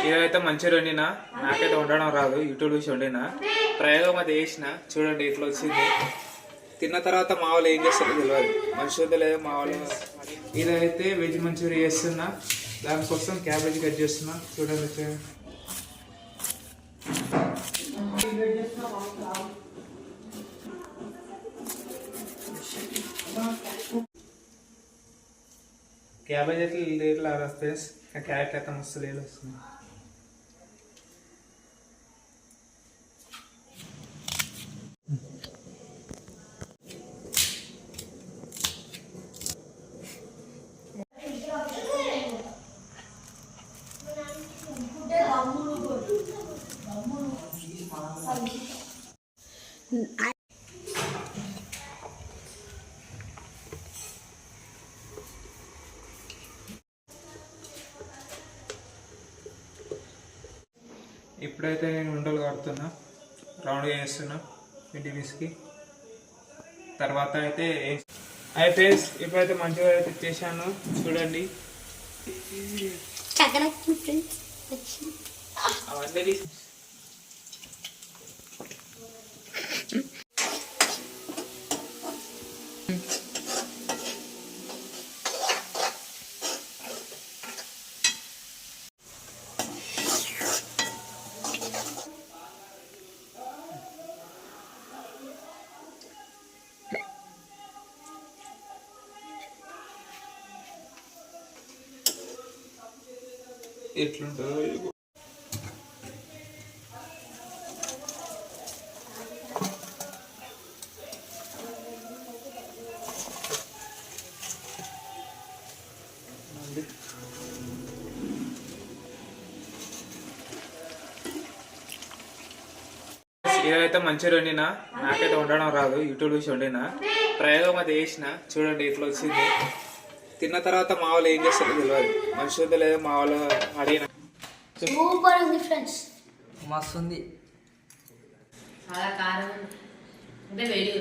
ఇదైతే మంచిగా వండినా, నాకైతే వండడం రాదు, యూట్యూబ్ చూసి వండినా. ప్రయోగం అది వేసిన, చూడండి ఇట్లా వచ్చింది. తిన్న తర్వాత మా వాళ్ళు ఏం చేస్తారో తెలియదు, మంచిగా ఉందో లేదో మా వాళ్ళు. ఇదైతే వెజ్ మంచూరియా చేస్తున్నా, దానికోసం క్యాబేజ్ కట్ చేస్తున్నా. చూడండి క్యాబేజ్ అయితే ఇట్లా ఫ్రెండ్స్, క్యారెట్ అయితే మస్తు లేదు వస్తుంది. ఇప్పుడైతే నేను ఉండలు కడుతున్నా, రౌండ్గా వేస్తున్నా పిండి పిసికి. తర్వాత అయితే ఇప్పుడైతే మంచిగా అయితే చేశాను, చూడండి. అవన్నీ ఎట్లుంటుందో. ఇదైతే మంచిగా వండినా, నాకైతే వండడం రాదు, యూట్యూబ్ చూసి వండినా. ప్రయోగం అది వేసిన, చూడండి ఇట్లా వచ్చింది. తిన్న తర్వాత మా వాళ్ళు ఏం చేస్తారో తెలియదు, మంచిగా ఉందో లేదో మా వాళ్ళు అడిగిన. సూపర్ ఉంది ఫ్రెండ్స్, మస్తు ఉంది. చాలా కారం అంటే వేడి.